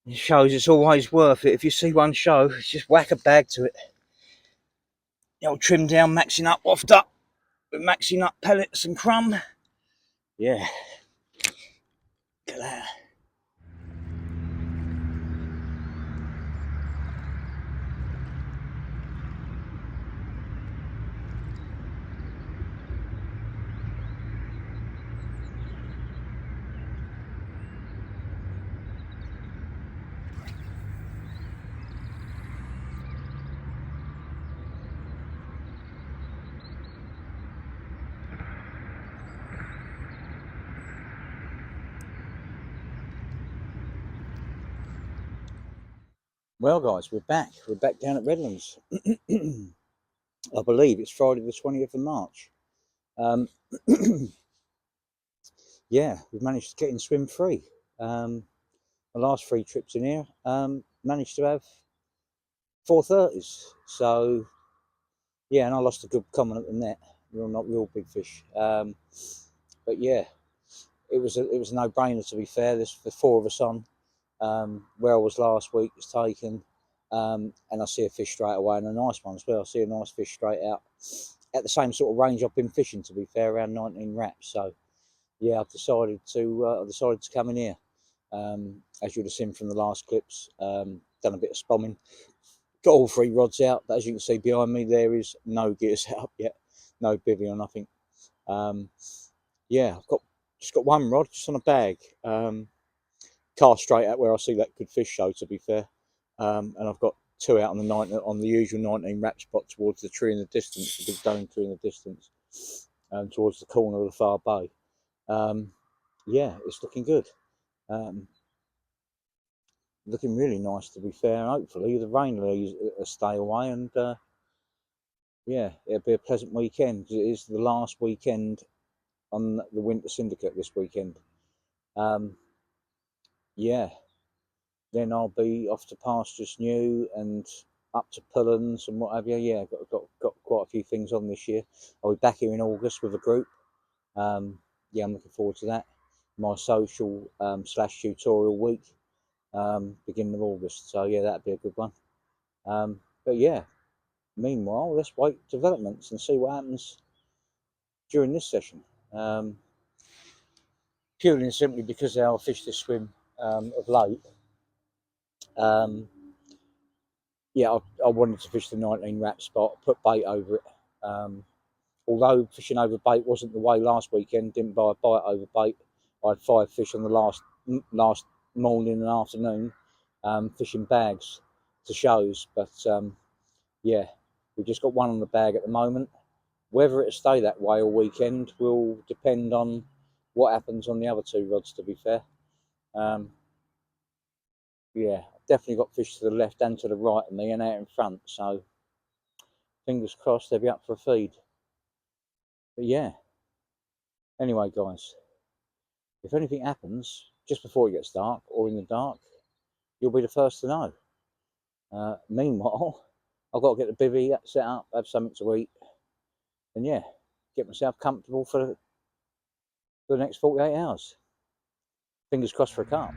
It shows it's always worth it. If you see one show, just whack a bag to it. The old trim down, maxing up, waft up, with maxing up pellets and crumb. Yeah. Look at that. Well, guys, we're back. We're back down at Redlands. I believe it's Friday the 20th of March. Yeah, we've managed to get in swim free. The last 3 trips in here, managed to have 430s. So, yeah, and I lost a good comment at the net. Not real big fish. But yeah, it was a no-brainer, to be fair. There's the 4 of us on. Where I was last week is taken. And I see a fish straight away, and a nice one as well. I see a nice fish straight out at the same sort of range I've been fishing, to be fair, around 19 wraps. So yeah, I've decided to come in here. As you would have seen from the last clips, done a bit of spomming, got all 3 rods out, but as you can see behind me, there is no gear set up yet, no bivvy or nothing. Yeah, I've just got 1 rod just on a bag, cast straight out where I see that good fish show, to be fair. And I've got 2 out on the usual 19 wrap spot towards the tree in the distance, the big dome tree in the distance, towards the corner of the far bay. Yeah, it's looking good. Looking really nice, to be fair. Hopefully the rain will stay away, and yeah, it'll be a pleasant weekend. It is the last weekend on the Winter Syndicate this weekend. Yeah, then I'll be off to Pastures New and up to Pullens and what have you. Yeah, got quite a few things on this year. I'll be back here in August with a group. Yeah, I'm looking forward to that. My social / tutorial week, beginning of August. So yeah, that'd be a good one. But yeah, meanwhile, let's wait developments and see what happens during this session. Purely and simply because our fish this swim of late. Yeah, I wanted to fish the 19 wrap spot, put bait over it. Although fishing over bait wasn't the way last weekend, didn't buy a bite over bait. I had 5 fish on the last morning and afternoon, fishing bags to shows. But yeah, we've just got 1 on the bag at the moment. Whether it'll stay that way all weekend will depend on what happens on the other 2 rods, to be fair. Yeah, I've definitely got fish to the left and to the right of me and out in front, so fingers crossed they'll be up for a feed. But yeah, anyway, guys, if anything happens just before it gets dark or in the dark, you'll be the first to know. Meanwhile, I've got to get the bivvy set up, have something to eat, and yeah, get myself comfortable for the next 48 hours. Fingers crossed for a carp.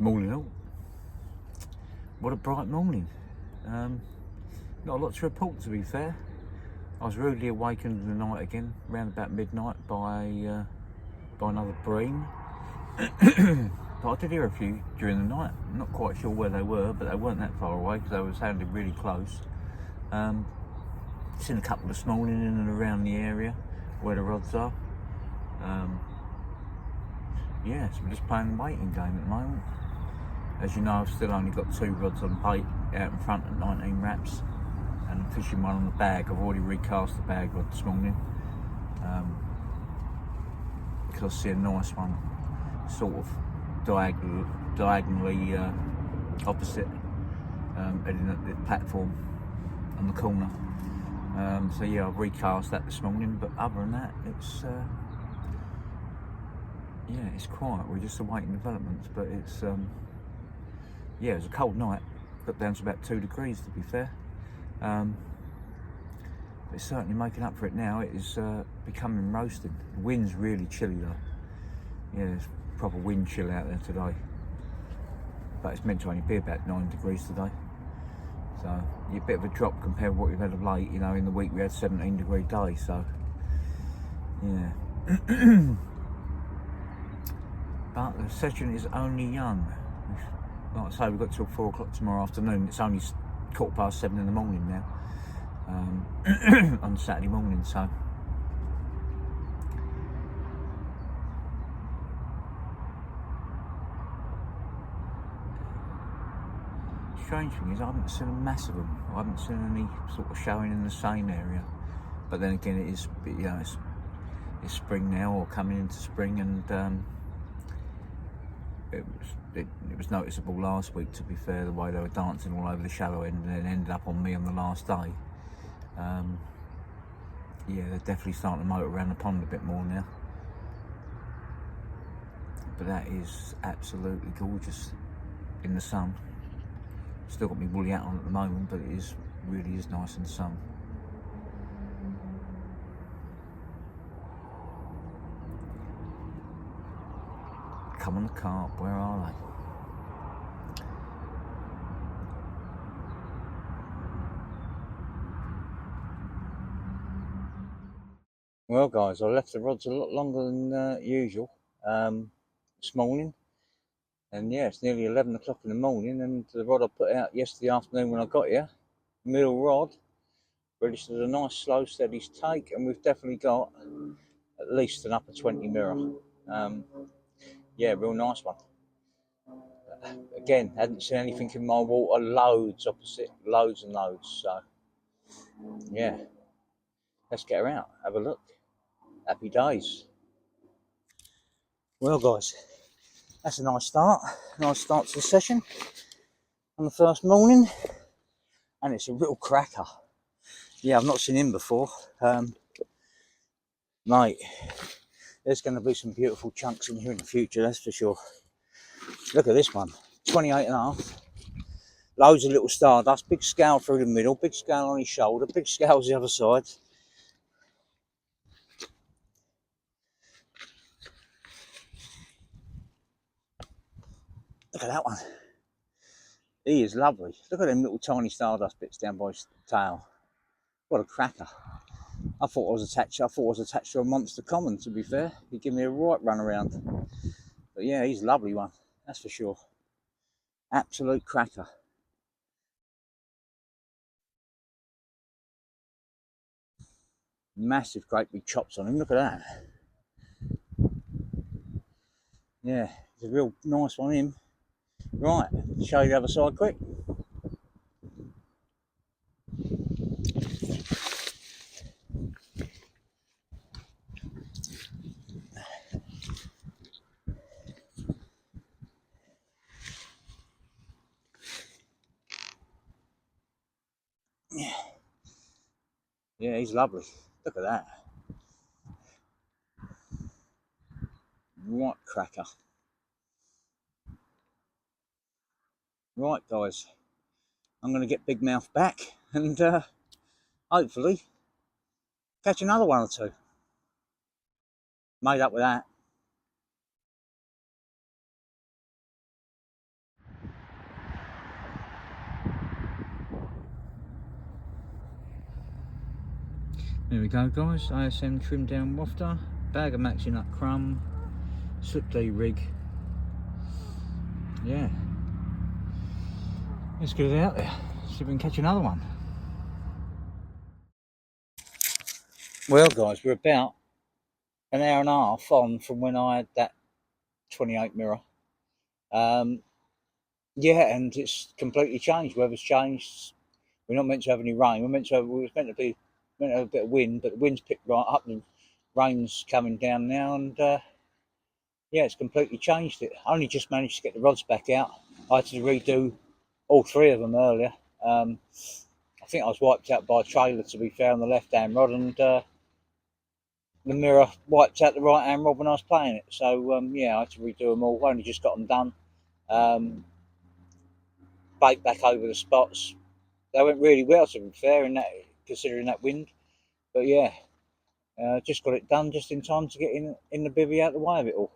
Morning all. What a bright morning. Not a lot to report, to be fair. I was rudely awakened in the night again, around about midnight, by another bream. But I did hear a few during the night. I'm not quite sure where they were, but they weren't that far away because they were sounding really close. Seen a couple this morning in and around the area where the rods are. Yeah, so we're just playing the waiting game at the moment. As you know, I've still only got 2 rods on bait out in front at 19 wraps, and I'm fishing one on the bag. I've already recast the bag rod this morning because I see a nice one sort of diagonally opposite, heading at the platform on the corner. So yeah, I've recast that this morning, but other than that, it's yeah, it's quiet. We're just awaiting developments, but it's yeah, it was a cold night. Got down to about 2 degrees, to be fair. It's certainly making up for it now. It is becoming roasting. The wind's really chilly though. Yeah, there's proper wind chill out there today. But it's meant to only be about 9 degrees today. So, a bit of a drop compared to what we've had of late. You know, in the week we had 17-degree days, so yeah. But the session is only young. Like I say, we've got till 4 o'clock tomorrow afternoon. It's only 7:15 in the morning now, on Saturday morning, so. Strange thing is I haven't seen a mass of them. I haven't seen any sort of showing in the same area. But then again, it is, you know, it's spring now, or coming into spring, and it was noticeable last week, to be fair, the way they were dancing all over the shallow end and then ended up on me on the last day. Yeah, they're definitely starting to motor around the pond a bit more now. But that is absolutely gorgeous in the sun. Still got my woolly hat on at the moment, but it really is nice in the sun. Come on the carp, where are they? Well guys, I left the rods a lot longer than usual this morning, and yeah, it's nearly 11 o'clock in the morning, and the rod I put out yesterday afternoon when I got here, middle rod, registered a nice slow steady take, and we've definitely got at least an upper 20 mirror. Yeah, real nice one. Again, hadn't seen anything in my water, loads opposite, loads and loads, so yeah, let's get her out, have a look. Happy days. Well guys, that's a nice start to the session on the first morning, and it's a real cracker. Yeah, I've not seen him before. Mate, there's going to be some beautiful chunks in here in the future, that's for sure. Look at this one, 28.5. Loads of little stardust, big scale through the middle, big scale on his shoulder, big scales the other side. Look at that one. He is lovely. Look at them little tiny stardust bits down by his tail. What a cracker. I thought I was attached to a monster common, to be fair. He'd give me a right run around. But yeah, he's a lovely one, that's for sure. Absolute cracker. Massive, great big chops on him. Look at that. Yeah, it's a real nice one, him. Right, show you the other side quick. Yeah, he's lovely. Look at that. Right cracker. Right, guys. I'm going to get Big Mouth back and hopefully catch another one or two. Made up with that. There we go, guys. ASM trim down wafter, bag of maxi nut crumb, slip D rig. Yeah, let's get it out there. See if we can catch another one. Well, guys, we're about an hour and a half on from when I had that 28 mirror. Yeah, and it's completely changed. Weather's changed. We're not meant to have any rain. We was meant to have a bit of wind, but the wind's picked right up and rain's coming down now, and yeah, it's completely changed it. I only just managed to get the rods back out. I had to redo all three of them earlier. I think I was wiped out by a trailer, to be fair, on the left-hand rod, and the mirror wiped out the right-hand rod when I was playing it. So yeah, I had to redo them all. I only just got them done. Baked back over the spots. They went really well, to be fair, in that, considering that wind. But yeah, just got it done just in time to get in the bivvy out of the way of it all.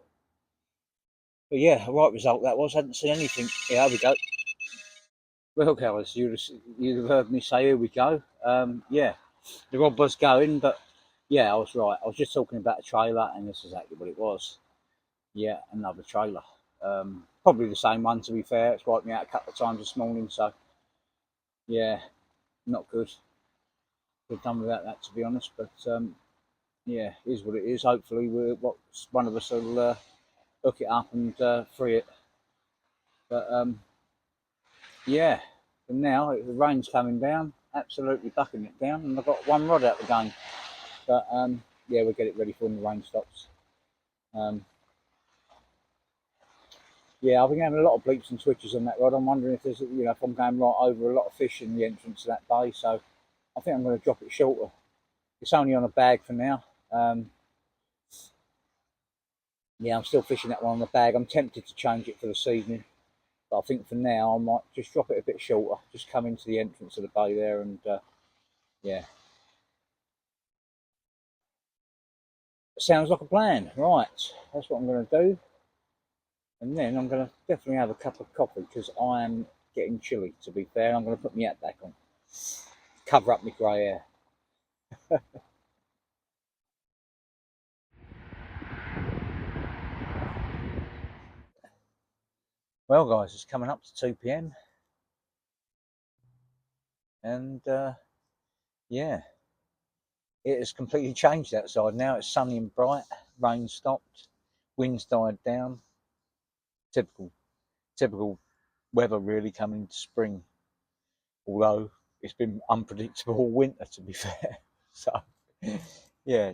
But yeah, a right result that was. I hadn't seen anything. Yeah, here we go. Well, guys, you'd have heard me say, here we go. Yeah, the rod was going, but yeah, I was right. I was just talking about a trailer, and this is exactly what it was. Yeah, another trailer. Probably the same one, to be fair. It's wiped me out a couple of times this morning, so yeah, not good. Could have done without that, to be honest. But yeah, it is what it is. Hopefully, one of us will hook it up and free it. But yeah, for now the rain's coming down, absolutely bucking it down, and I've got one rod out the game. But yeah, we'll get it ready for when the rain stops. Yeah, I've been having a lot of bleeps and twitches on that rod. I'm wondering if if I'm going right over a lot of fish in the entrance to that bay. So I think I'm going to drop it shorter. It's only on a bag for now. Yeah, I'm still fishing that one on the bag. I'm tempted to change it for this evening, but I think for now I might just drop it a bit shorter. Just come into the entrance of the bay there, and yeah, sounds like a plan. Right, that's what I'm going to do, and then I'm going to definitely have a cup of coffee because I am getting chilly. To be fair, I'm going to put my hat back on, cover up my grey hair. Well, guys, it's coming up to 2 p.m. and yeah, it has completely changed outside now. It's sunny and bright. Rain stopped. Winds died down. Typical, typical weather really coming into spring. Although it's been unpredictable all winter, to be fair. So yeah,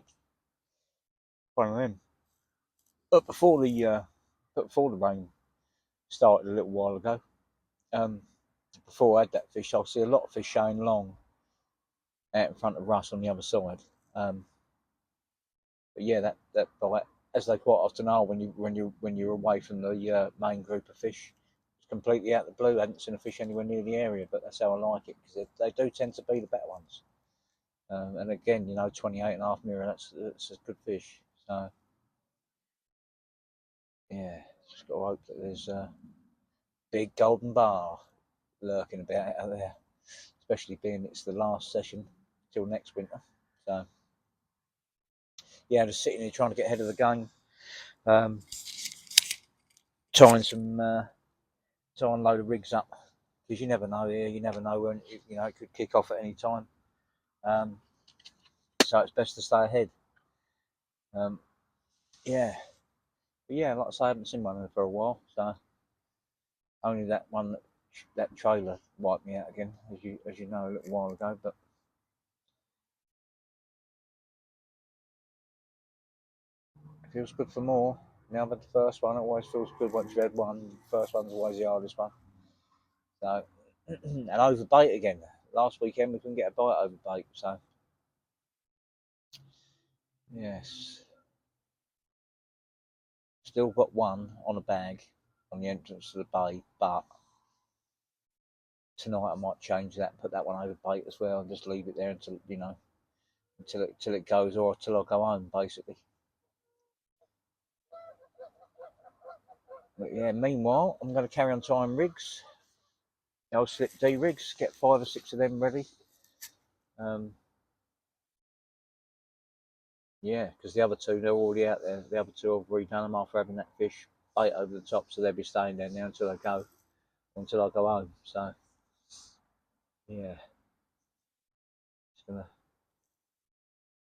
one of them. But before the rain started a little while ago, um, before I had that fish, I see a lot of fish showing long out in front of Russ on the other side. But yeah, that bite, as they quite often are when you're away from the main group of fish, it's completely out of the blue. I hadn't seen a fish anywhere near the area, but that's how I like it because they do tend to be the better ones. And again, 28 and a half mirror, that's a good fish. So yeah, just got to hope that there's a big golden bar lurking about out there, especially being it's the last session till next winter. So yeah, just sitting here trying to get ahead of the game, um, tying some tying a load of rigs up because you never know here. You never know when it could kick off at any time. Um, so it's best to stay ahead. Um, yeah, but yeah, like I say, I haven't seen one for a while, so only that one that trailer wiped me out again, as you know, a little while ago. But it feels good for more. Now I've had the first one, it always feels good once you had one. The first one's always the hardest one. So and over bait again. Last weekend we couldn't get a bite over bait, so yes. Still got one on a bag on the entrance to the bay, but tonight I might change that, put that one over bait as well, and just leave it there until it goes, or till I go home, basically. But yeah, meanwhile, I'm going to carry on tying rigs. I'll slip D rigs, get 5 or 6 of them ready. Um, Yeah, because the other two, they're already out there. The other two have already done them after having that fish bait over the top, so they'll be staying there now until I go home. So yeah, just gonna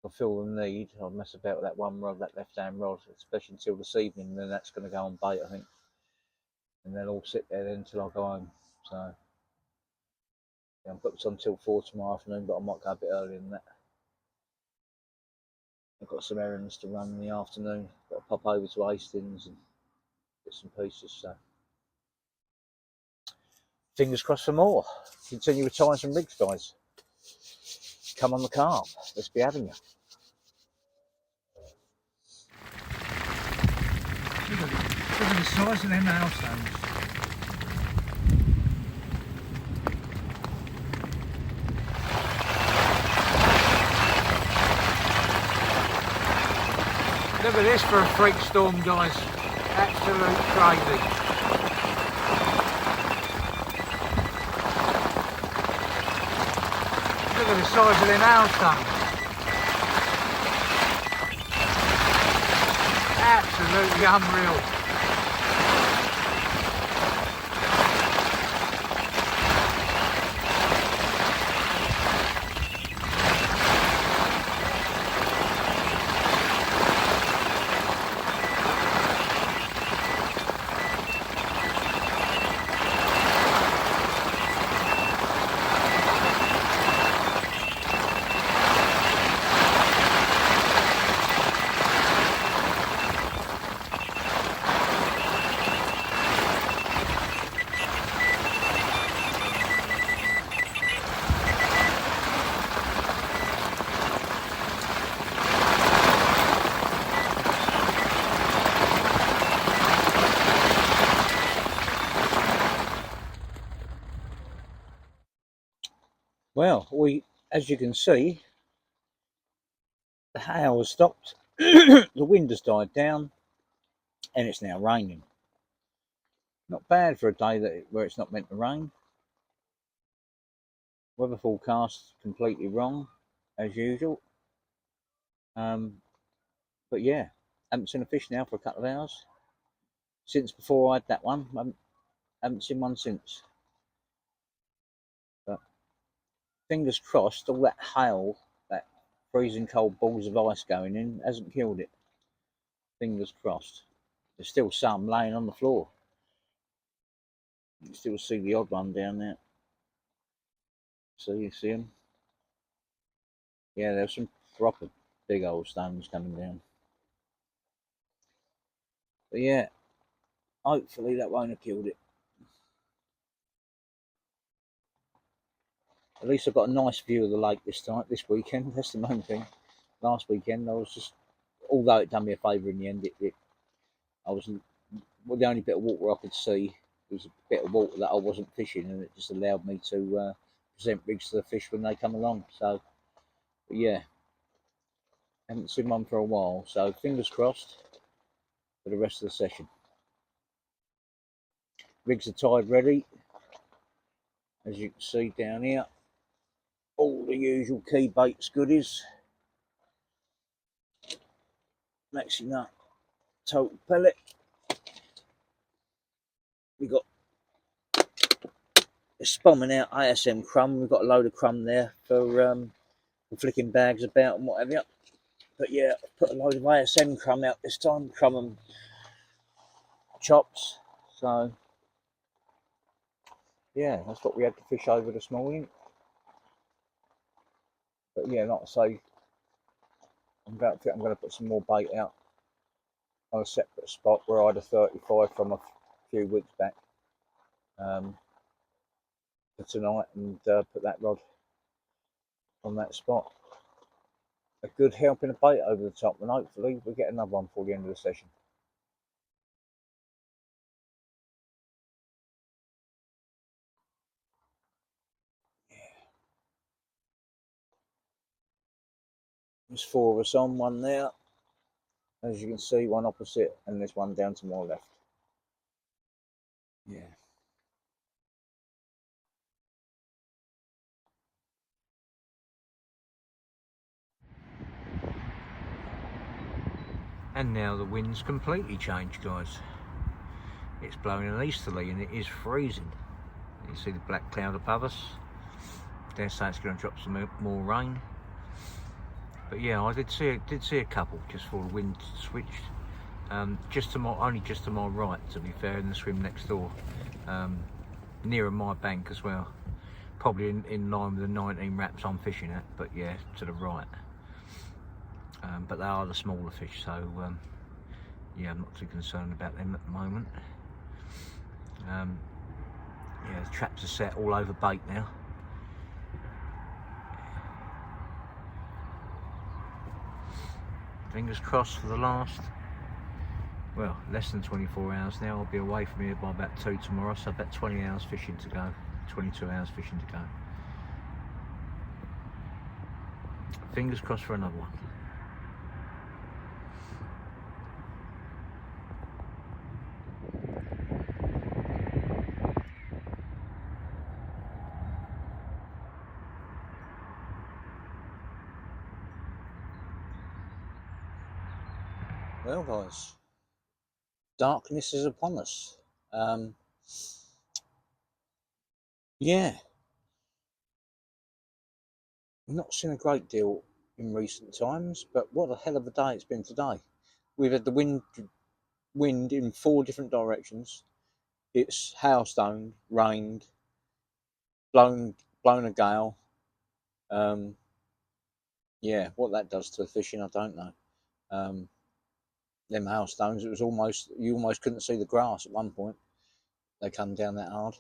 fulfil the need. I'll mess about with that one rod, that left-hand rod, especially until this evening. And then that's going to go on bait, I think, and they'll all sit there then until I go home. So yeah, I'm booked until 4 tomorrow afternoon, but I might go a bit earlier than that. I've got some errands to run in the afternoon. Got to pop over to Hastings and get some pieces. So fingers crossed for more. Continue with tying some rigs, guys. Come on the carp. Let's be having you. Look at the size of them hailstones. Look at this for a freak storm, guys. Absolute crazy. Look at the size of them hailstones. Absolutely unreal. Well, as you can see, the hail has stopped, the wind has died down, and it's now raining. Not bad for a day where it's not meant to rain. Weather forecast completely wrong, as usual. But yeah, haven't seen a fish now for a couple of hours. Since before I had that one, haven't seen one since. But fingers crossed, all that hail, that freezing cold balls of ice going in, hasn't killed it. Fingers crossed. There's still some laying on the floor. You can still see the odd one down there. So you see them? Yeah, there's some proper big old stones coming down. But yeah, hopefully that won't have killed it. At least I've got a nice view of the lake this weekend. That's the main thing. Last weekend I was just, although it done me a favour in the end, I wasn't, well, the only bit of water I could see was a bit of water that I wasn't fishing, and it just allowed me to present rigs to the fish when they come along. So, but yeah, haven't seen one for a while. So fingers crossed for the rest of the session. Rigs are tied ready, as you can see down here. All the usual key baits goodies. Maxi nut, total pellet. We got a spomming out ASM crumb. We've got a load of crumb there for flicking bags about and whatever. But yeah, I've put a load of ASM crumb out this time, crumb and chops. So yeah, that's what we had to fish over this morning. But yeah, like I say, I'm going to put some more bait out on a separate spot where I had a 35 from a few weeks back for tonight, and put that rod on that spot. A good helping of bait over the top, and hopefully we'll get another one for the end of the session. There's 4 of us on, one there, as you can see, one opposite, and there's one down to my left. Yeah. And now the wind's completely changed, guys. It's blowing an easterly and it is freezing. You see the black cloud above us. Dare say it's going to drop some more rain. But yeah, I did see a couple just before the wind switched. Only just to my right, to be fair, in the swim next door, nearer my bank as well. Probably in line with the 19 wraps I'm fishing at, but yeah, to the right. But they are the smaller fish, so yeah, I'm not too concerned about them at the moment. Yeah, the traps are set all over bait now. Fingers crossed for the last, well, less than 24 hours now. I'll be away from here by about 2 tomorrow, so about 20 hours fishing to go, 22 hours fishing to go. Fingers crossed for another one. Well, guys, darkness is upon us. Yeah, we've not seen a great deal in recent times, but what a hell of a day it's been today. We've had the wind in 4 different directions. It's hailstoned, rained, blown a gale. Yeah, what that does to the fishing, I don't know. Them hailstones, it was you almost couldn't see the grass at one point. They come down that hard.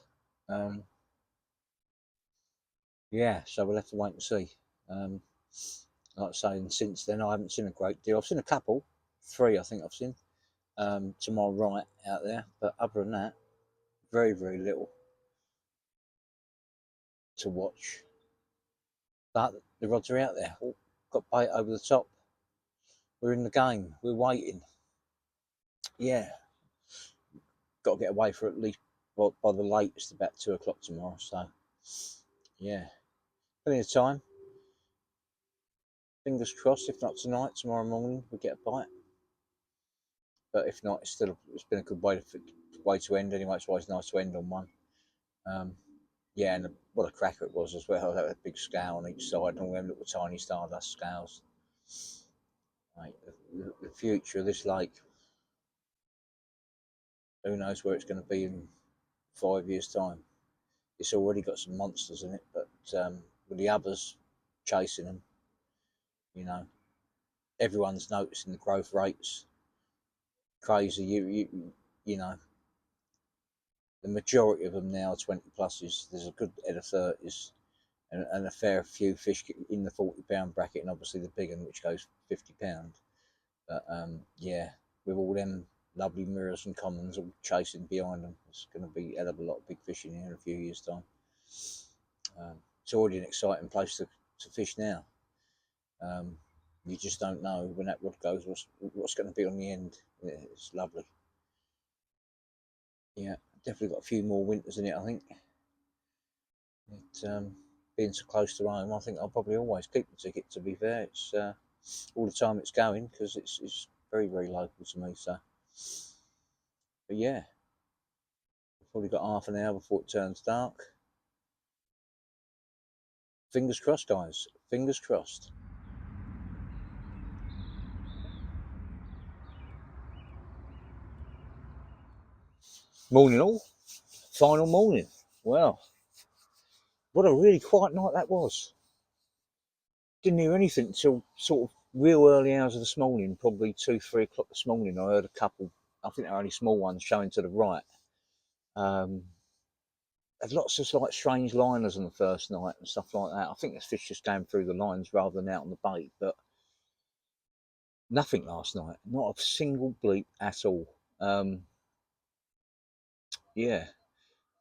Yeah, so we'll have to wait and see. Like I say, and since then I haven't seen a great deal. I've seen a couple, 3 I think I've seen, to my right out there, but other than that, very, very little to watch. But the rods are out there. Oh, got bait over the top. We're in the game. We're waiting. Yeah, got to get away for at least by the latest about 2 o'clock tomorrow. So yeah, plenty of time. Fingers crossed. If not tonight, tomorrow morning we get a bite. But if not, it's been a good way to end anyway. It's always nice to end on one. Yeah, and what a cracker it was as well. That big scale on each side and all them little tiny stardust scales. Right, the future of this lake, who knows where it's going to be in 5 years' time. It's already got some monsters in it, but with the others chasing them, you know, everyone's noticing the growth rates. Crazy, you know, the majority of them now are 20 pluses. There's a good head of 30s. And a fair few fish in the 40-pound bracket, and obviously the big one, which goes £50. But yeah, with all them lovely mirrors and commons all chasing behind them, it's going to be a hell of a lot of big fishing here in a few years' time. It's already an exciting place to fish now. You just don't know when that rod goes what's going to be on the end. It's lovely. Yeah, definitely got a few more winters in it, I think. Being so close to home, I think I'll probably always keep the ticket, to be fair. It's all the time it's going, because it's very, very local to me. So, but yeah, we've probably got half an hour before it turns dark. Fingers crossed, guys. Fingers crossed. Morning all. Final morning. Well, what a really quiet night that was. Didn't hear anything until sort of real early hours of this morning, probably 2, 3 o'clock this morning. I heard a couple, I think they're only small ones, showing to the right. There's lots of like strange liners on the first night and stuff like that. I think there's fish just going through the lines rather than out on the bait, but nothing last night. Not a single bleep at all. Yeah,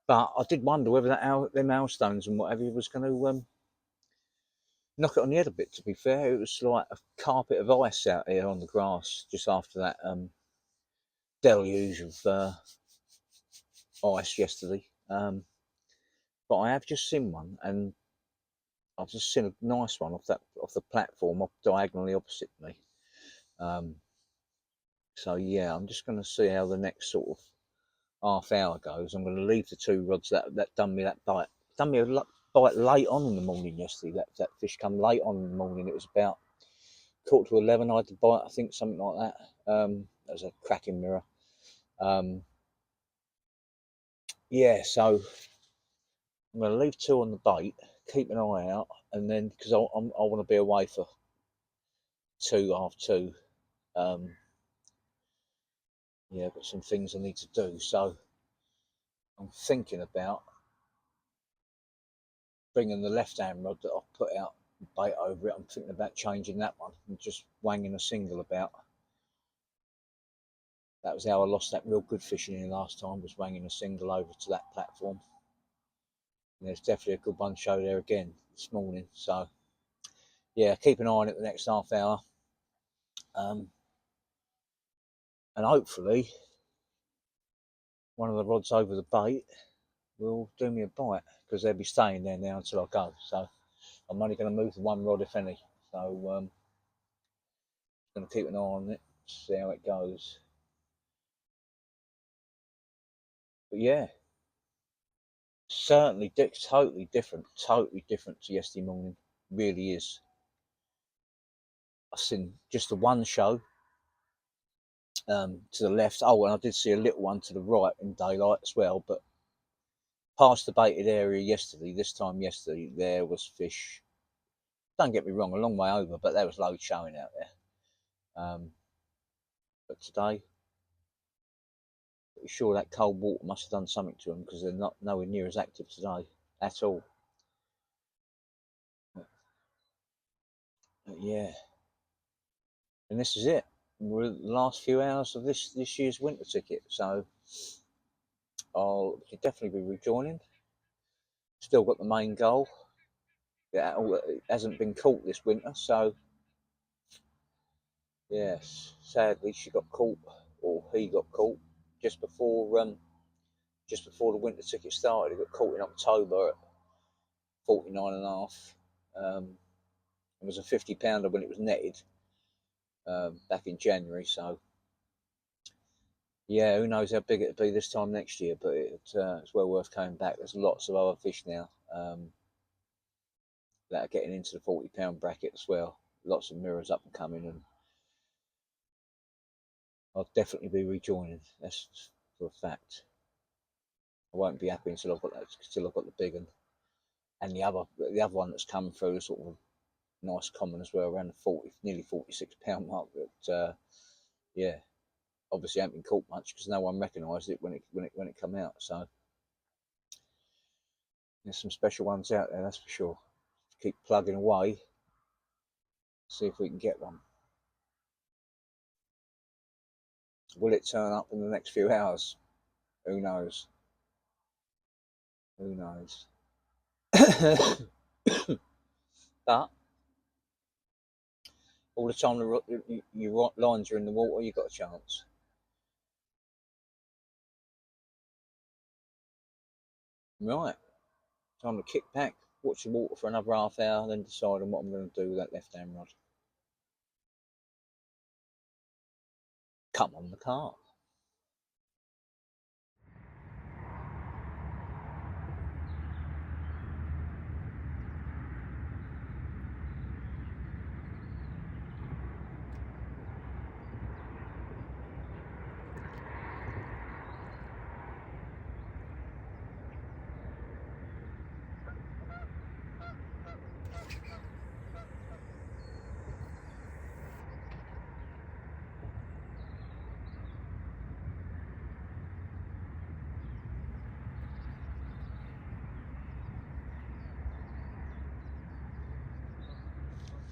but I did wonder whether them hailstones and whatever was going to knock it on the head a bit. To be fair, it was like a carpet of ice out here on the grass just after that deluge of ice yesterday. But I have just seen one, and I've just seen a nice one off the platform, diagonally opposite me. So yeah, I'm just going to see how the next sort of half hour goes. I'm going to leave the two rods that done me that bite. Done me a bite late on in the morning yesterday. That fish come late on in the morning. It was about 10:45. I had the bite, I think, something like that. That was a cracking mirror. Yeah, so I'm going to leave two on the bait, keep an eye out, and then because I want to be away for 2, half 2. Yeah, I've got some things I need to do, so I'm thinking about bringing the left-hand rod that I've put out bait over it. I'm thinking about changing that one and just wanging a single about. That was how I lost that real good fishing in last time, was wanging a single over to that platform. And there's definitely a good one show there again this morning. So yeah, keep an eye on it the next half hour. And hopefully one of the rods over the bait will do me a bite, because they'll be staying there now until I go. So I'm only going to move the one rod, if any. So going to keep an eye on it, see how it goes. But yeah, certainly totally different to yesterday morning. Really is. I've seen just the one show to the left. Oh, and I did see a little one to the right in daylight as well. But past the baited area yesterday, there was fish. Don't get me wrong, a long way over, but there was loads showing out there. But today, pretty sure that cold water must have done something to them, because they're not nowhere near as active today at all. But yeah, and this is it. We're the last few hours of this year's winter ticket, so I'll definitely be rejoining. Still got the main goal. Yeah, it hasn't been caught this winter, so yes, sadly she got caught, or he got caught just before the winter ticket started. He got caught in October at 49 and a half. It was a 50-pounder when it was netted back in January. So yeah, who knows how big it'll be this time next year? But it's well worth coming back. There's lots of other fish now that are getting into the 40-pound bracket as well. Lots of mirrors up and coming, and I'll definitely be rejoining. That's for a fact. I won't be happy until I've got the big one, and the other one that's come through, sort of nice common as well, around the nearly 46-pound mark. But yeah, obviously ain't been caught much because no one recognised it when it come out. So there's some special ones out there, that's for sure. Keep plugging away, see if we can get one. Will it turn up in the next few hours? Who knows? Who knows? But all the time your lines are in the water, you've got a chance. Right, time to kick back, watch the water for another half hour, then decide on what I'm going to do with that left-hand rod. Come on, the carp.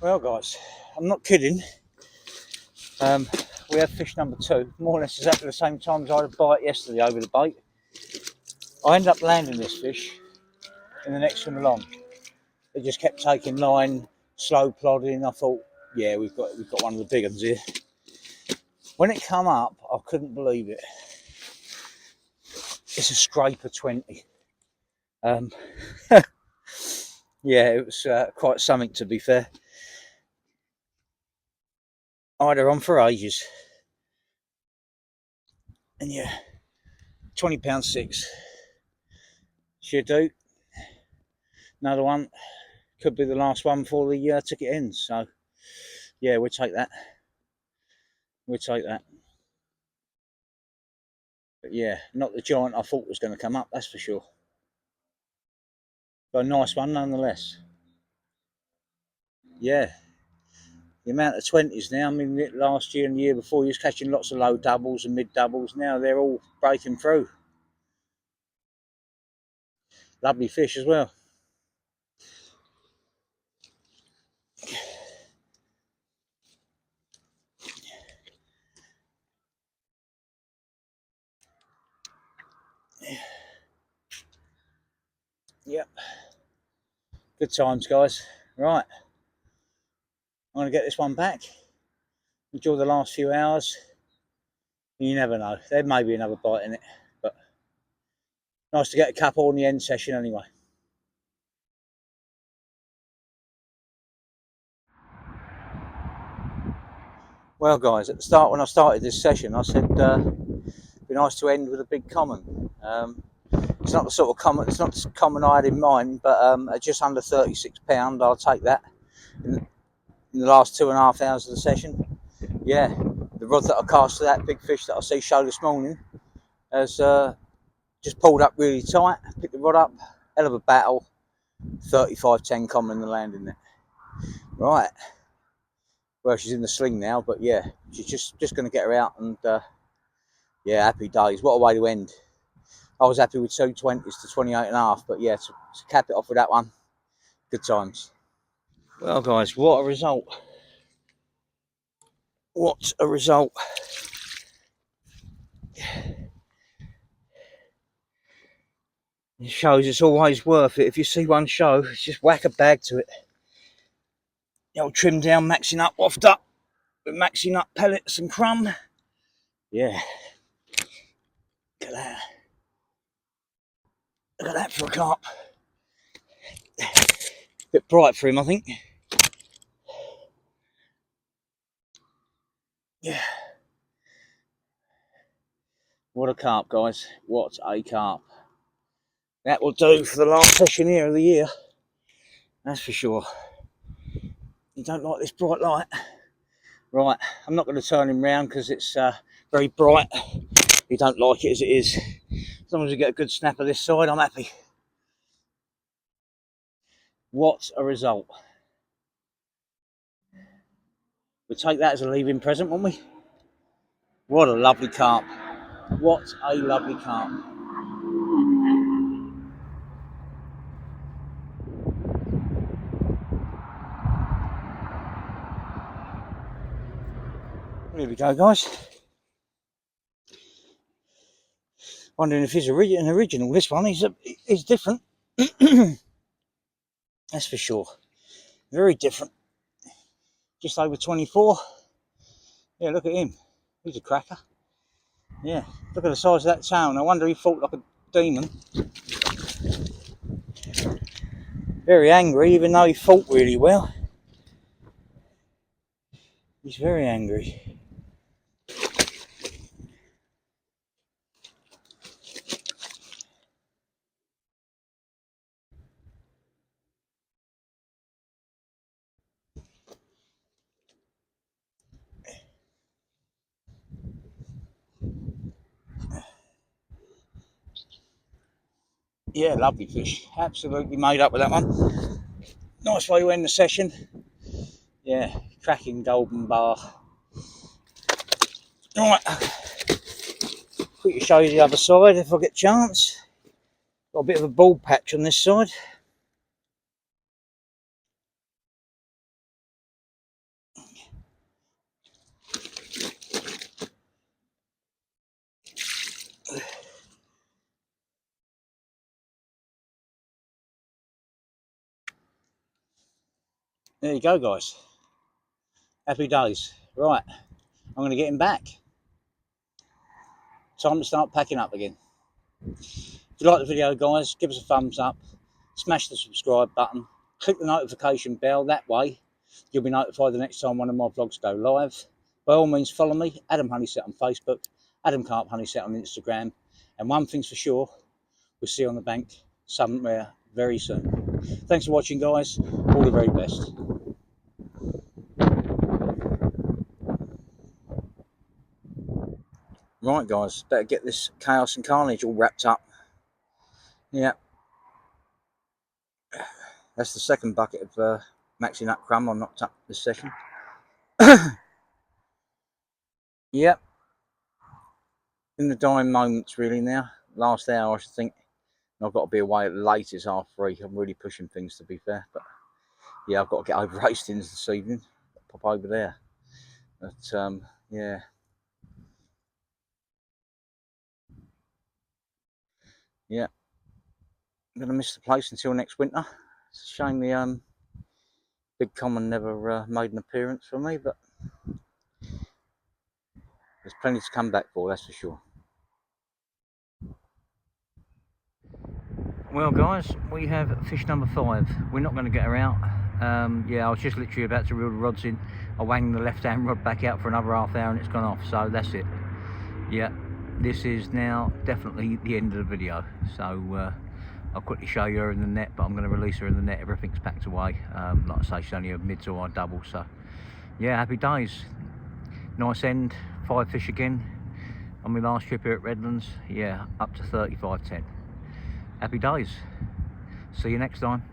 Well, guys, I'm not kidding. We had fish number 2, more or less exactly the same time as I had a bite yesterday over the bait. I ended up landing this fish in the next one along. It just kept taking line, slow plodding. I thought, yeah, we've got one of the big ones here. When it come up, I couldn't believe it. It's a scraper 20. Yeah, it was quite something, to be fair. I had her on for ages. And yeah, £20.6 should do. Another one, could be the last one before the ticket ends. So yeah, we'll take that. We'll take that. But yeah, not the giant I thought was going to come up, that's for sure. But a nice one nonetheless. Yeah, the amount of 20s now, I mean, last year and the year before, you was catching lots of low doubles and mid doubles. Now they're all breaking through. Lovely fish as well. Yep. Good times, guys. Right. I'm going to get this one back. Enjoy the last few hours. You never know. There may be another bite in it. But nice to get a couple on the end session anyway. Well, guys, at the start when I started this session, I said it'd be nice to end with a big common. It's not the sort of common. It's not the common I had in mind, but at just under £36, I'll take that. In the last 2.5 hours of the session, yeah, the rod that I cast to that big fish that I see show this morning has just pulled up really tight. Picked the rod up, hell of a battle. 35-10 common in the landing net. Right. Well, she's in the sling now, but yeah, she's just going to get her out, and yeah, happy days. What a way to end. I was happy with 220s to 28.5, but yeah, to cap it off with that one, good times. Well, guys, what a result. What a result. It shows it's always worth it. If you see one show, just whack a bag to it. The old trim down, maxing up, waft up, with maxing up pellets and crumb. Yeah. Look at that. Look at that for a carp. Bit bright for him, I think. Yeah. What a carp, guys. What a carp. That will do for the last session here of the year. That's for sure. You don't like this bright light? Right, I'm not going to turn him round because it's very bright. You don't like it as it is. As long as you get a good snap of this side, I'm happy. What a result. We'll take that as a leaving present, won't we? What a lovely carp. What a lovely carp. Here we go, guys. Wondering if he's an original. This one is different. That's for sure. Very different. Just over 24. Yeah, look at him. He's a cracker. Yeah, look at the size of that tail. No wonder he fought like a demon. Very angry, even though he fought really well. He's very angry. Yeah, lovely fish. Absolutely made up with that one. Nice way to end the session. Yeah, cracking golden bar. Right, quickly show you the other side if I get a chance. Got a bit of a bald patch on this side. There you go, guys. Happy days. Right, I'm going to get him back. Time to start packing up again. If you like the video, guys, give us a thumbs up. Smash the subscribe button. Click the notification bell. That way, you'll be notified the next time one of my vlogs go live. By all means, follow me, Adam Honeysett on Facebook, Adam Carp Honey Set on Instagram. And one thing's for sure, we'll see you on the bank somewhere very soon. Thanks for watching, guys. All the very best. Right, guys, better get this chaos and carnage all wrapped up. Yeah, that's the second bucket of maxi nut crumb I knocked up this session. Yep, in the dying moments really now. Last hour, I should think. I've got to be away at the latest 3:30. I'm really pushing things, to be fair, but yeah, I've got to get over Hastings this evening. Pop over there, but yeah. Yeah, I'm gonna miss the place until next winter. It's a shame the big common never made an appearance for me, but there's plenty to come back for, that's for sure. Well, guys, we have fish number 5. We're not going to get her out. Yeah, I was just literally about to reel the rods in. I wanged the left-hand rod back out for another half hour and it's gone off, so that's it. Yeah, this is now definitely the end of the video. So I'll quickly show you her in the net, but I'm going to release her in the net. Everything's packed away. Like I say, she's only a mid to high double, so yeah, happy days. Nice end, 5 fish again on my last trip here at Redlands. Yeah, up to 35.10. Happy days. See you next time.